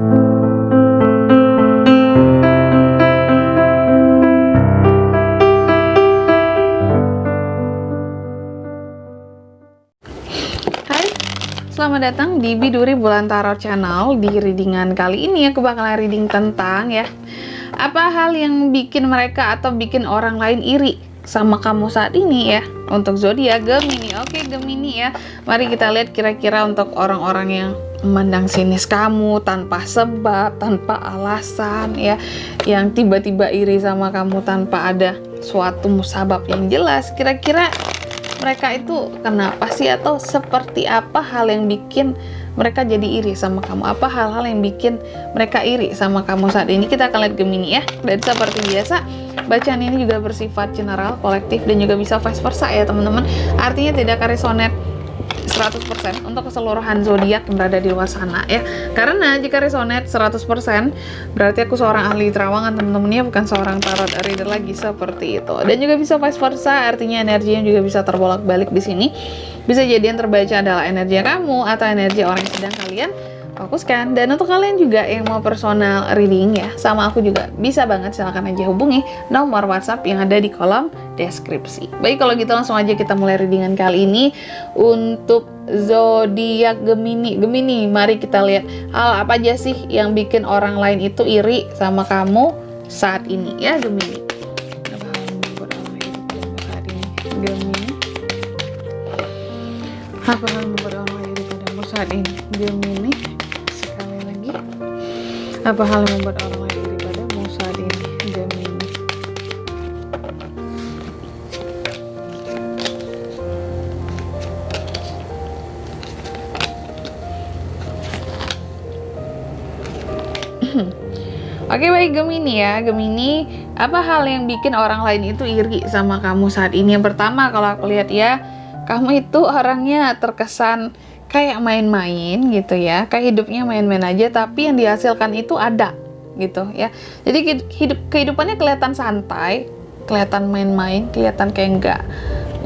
Hai, selamat datang di Biduri Bulan Tarot Channel. Di readingan kali ini aku bakalan reading tentang apa hal yang bikin mereka atau bikin orang lain iri sama kamu saat ini ya. Untuk zodiak Gemini. Oke, Gemini ya. Mari kita lihat kira-kira untuk orang-orang yang memandang sinis kamu tanpa sebab, tanpa alasan ya, yang tiba-tiba iri sama kamu tanpa ada suatu musabab yang jelas. Kira-kira mereka itu kenapa sih, atau seperti apa hal yang bikin mereka jadi iri sama kamu? Apa hal-hal yang bikin mereka iri sama kamu saat ini? Kita akan lihat Gemini ya. Dan seperti biasa, bacaan ini juga bersifat general, kolektif, dan juga bisa vice versa ya teman-teman. Artinya tidak resonate 100% untuk keseluruhan zodiak yang berada di luar sana ya. Karena jika resonate 100% berarti aku seorang ahli terawangan teman-temannya, bukan seorang tarot reader lagi seperti itu. Dan juga bisa vice versa, artinya energinya juga bisa terbolak-balik di sini. Bisa jadi yang terbaca adalah energi kamu atau energi orang yang sedang kalian fokuskan. Dan untuk kalian juga yang mau personal reading ya, sama aku juga bisa banget, silahkan aja hubungi nomor WhatsApp yang ada di kolom deskripsi. Baik, kalau gitu langsung aja kita mulai readingan kali ini. Untuk zodiak Gemini, mari kita lihat hal apa aja sih yang bikin orang lain itu iri sama kamu saat ini ya Gemini. Apa hal yang membuat orang lain iri pada saat ini Gemini? Apa hal yang membuat orang lain iri padamu saat ini Gemini? Sekali lagi, apa hal yang membuat orang lain iri padamu saat ini Gemini? Oke, baik Gemini ya. Gemini, apa hal yang bikin orang lain itu iri sama kamu saat ini? Yang pertama, kalau aku lihat ya, kamu itu orangnya terkesan kayak main-main gitu ya. Kayak hidupnya main-main aja, tapi yang dihasilkan itu ada gitu ya. Jadi kehidupannya kelihatan santai, kelihatan main-main, kelihatan kayak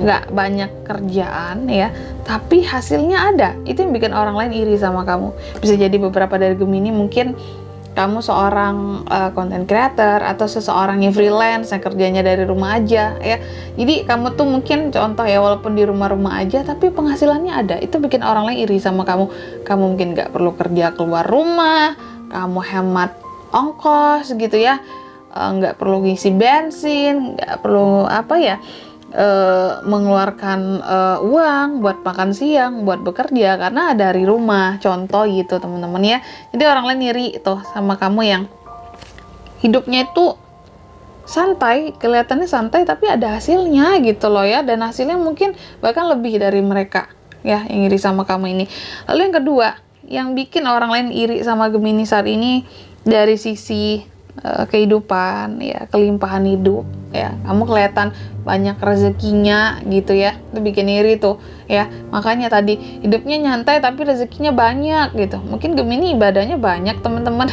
nggak banyak kerjaan ya, tapi hasilnya ada. Itu yang bikin orang lain iri sama kamu. Bisa jadi beberapa dari Gemini mungkin kamu seorang content creator atau seseorang yang freelance yang kerjanya dari rumah aja ya. Jadi kamu tuh mungkin contoh ya, walaupun di rumah-rumah aja tapi penghasilannya ada. Itu bikin orang lain iri sama kamu. Kamu mungkin nggak perlu kerja keluar rumah, kamu hemat ongkos gitu ya, nggak perlu ngisi bensin, nggak perlu mengeluarkan uang buat makan siang, buat bekerja karena dari rumah, contoh gitu teman-teman ya. Jadi orang lain iri tuh sama kamu yang hidupnya itu santai, kelihatannya santai tapi ada hasilnya gitu loh ya, dan hasilnya mungkin bahkan lebih dari mereka ya yang iri sama kamu ini. Lalu yang kedua, yang bikin orang lain iri sama Gemini saat ini dari sisi kehidupan ya, kelimpahan hidup ya. Kamu kelihatan banyak rezekinya gitu ya, itu bikin iri tuh ya. Makanya tadi hidupnya nyantai tapi rezekinya banyak gitu. Mungkin Gemini ibadahnya banyak teman-teman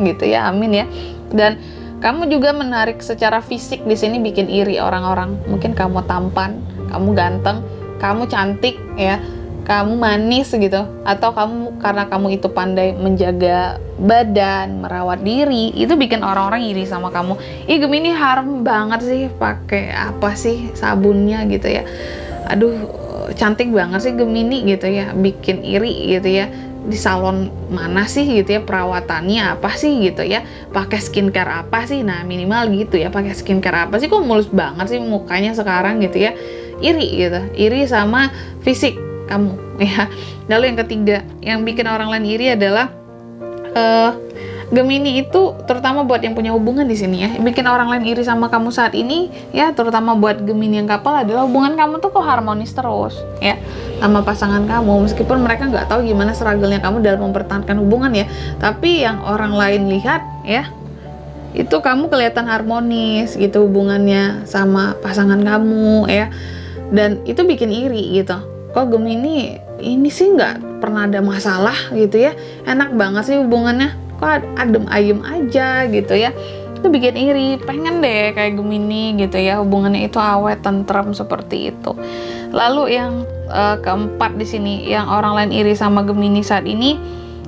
gitu ya, amin ya. Dan kamu juga menarik secara fisik di sini, bikin iri orang-orang. Mungkin kamu tampan, kamu ganteng, kamu cantik ya, kamu manis gitu, atau kamu karena kamu itu pandai menjaga badan, merawat diri, itu bikin orang-orang iri sama kamu. Ih, Gemini harum banget sih, pakai apa sih sabunnya gitu ya. Aduh, cantik banget sih Gemini gitu ya, bikin iri gitu ya. Di salon mana sih gitu ya, perawatannya apa sih gitu ya, pakai skincare apa sih, nah minimal gitu ya, pakai skincare apa sih, kok mulus banget sih mukanya sekarang gitu ya. Iri gitu, iri sama fisik kamu ya. Lalu yang ketiga yang bikin orang lain iri adalah Gemini itu terutama buat yang punya hubungan di sini ya, bikin orang lain iri sama kamu saat ini ya, terutama buat Gemini yang couple adalah hubungan kamu tuh kok harmonis terus ya sama pasangan kamu, meskipun mereka nggak tahu gimana struggle-nya kamu dalam mempertahankan hubungan ya, tapi yang orang lain lihat ya, itu kamu kelihatan harmonis gitu hubungannya sama pasangan kamu ya, dan itu bikin iri gitu. Kok Gemini ini sih nggak pernah ada masalah gitu ya, enak banget sih hubungannya, kok adem ayem aja gitu ya. Itu bikin iri, pengen deh kayak Gemini gitu ya, hubungannya itu awet, tentrem seperti itu. Lalu yang keempat di sini, yang orang lain iri sama Gemini saat ini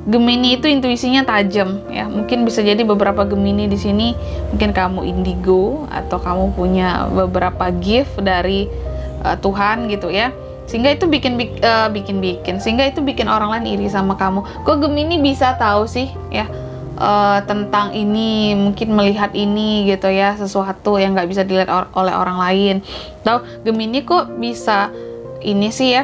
Gemini itu intuisinya tajam ya. Mungkin bisa jadi beberapa Gemini di sini mungkin kamu indigo atau kamu punya beberapa gift dari Tuhan gitu ya. Sehingga itu sehingga itu bikin orang lain iri sama kamu. Kok Gemini bisa tahu sih ya tentang ini, mungkin melihat ini gitu ya, sesuatu yang nggak bisa dilihat oleh orang lain. Tahu Gemini kok bisa ini sih ya,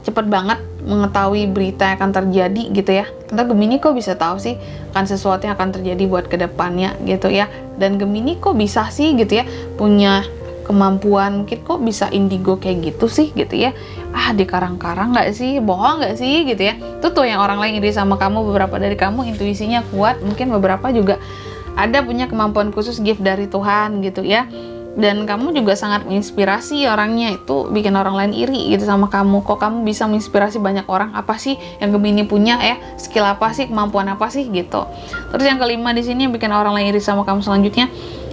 cepet banget mengetahui berita yang akan terjadi gitu ya. Entah Gemini kok bisa tahu sih kan sesuatu yang akan terjadi buat kedepannya gitu ya. Dan Gemini kok bisa sih gitu ya punya kemampuan, mungkin kok bisa indigo kayak gitu sih gitu ya. Dikarang-karang nggak sih, bohong nggak sih gitu ya. Itu tuh yang orang lain iri sama kamu. Beberapa dari kamu intuisinya kuat, mungkin beberapa juga ada punya kemampuan khusus gift dari Tuhan gitu ya. Dan kamu juga sangat menginspirasi orangnya, itu bikin orang lain iri gitu sama kamu. Kok kamu bisa menginspirasi banyak orang, apa sih yang Gemini punya ya, skill apa sih, kemampuan apa sih gitu. Terus yang kelima di sini yang bikin orang lain iri sama kamu selanjutnya,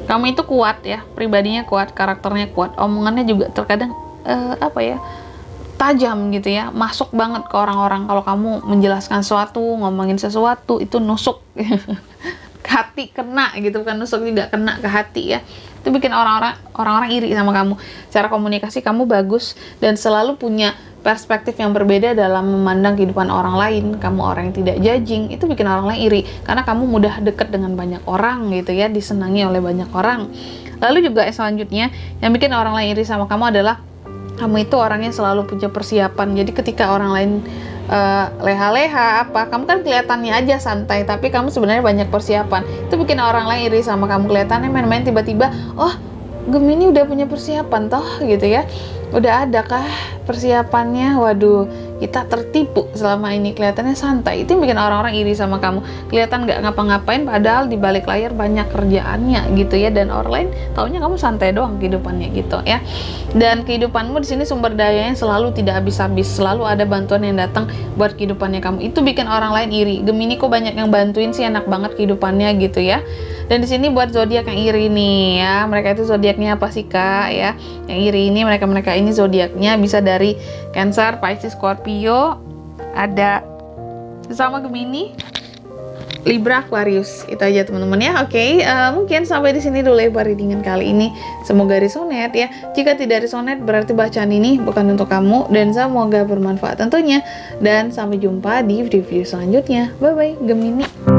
kamu itu kuat ya, pribadinya kuat, karakternya kuat, omongannya juga terkadang tajam gitu ya, masuk banget ke orang-orang. Kalau kamu menjelaskan sesuatu, ngomongin sesuatu, itu nusuk ke hati, kena gitu, bukan nusuk juga, kena ke hati ya. Itu bikin orang-orang iri sama kamu. Cara komunikasi kamu bagus dan selalu punya perspektif yang berbeda dalam memandang kehidupan orang lain. Kamu orang yang tidak judging, itu bikin orang lain iri karena kamu mudah dekat dengan banyak orang gitu ya, disenangi oleh banyak orang. Lalu juga selanjutnya yang bikin orang lain iri sama kamu adalah kamu itu orangnya selalu punya persiapan. Jadi ketika orang lain leha-leha kamu kan kelihatannya aja santai, tapi kamu sebenarnya banyak persiapan. Itu bikin orang lain iri sama kamu. Kelihatannya main-main, tiba-tiba Gemini udah punya persiapan toh gitu ya. Udah ada kah persiapannya? Waduh, kita tertipu selama ini, kelihatannya santai. Itu yang bikin orang-orang iri sama kamu. Kelihatan nggak ngapa-ngapain, padahal di balik layar banyak kerjaannya gitu ya. Dan orang lain taunya kamu santai doang kehidupannya gitu ya. Dan kehidupanmu di sini sumber dayanya selalu tidak habis-habis. Selalu ada bantuan yang datang buat kehidupannya kamu. Itu bikin orang lain iri. Gemini kok banyak yang bantuin sih, enak banget kehidupannya gitu ya. Dan di sini buat zodiak yang iri nih ya, mereka itu zodiaknya apa sih Kak ya? Yang iri ini mereka ini zodiaknya bisa dari Cancer, Pisces, Scorpio, ada sama Gemini, Libra, Aquarius. Itu aja teman-teman ya. Oke, mungkin sampai di sini dulu lebar readingan kali ini. Semoga resonate ya. Jika tidak resonate berarti bacaan ini bukan untuk kamu, dan semoga bermanfaat tentunya. Dan sampai jumpa di video selanjutnya. Bye bye Gemini.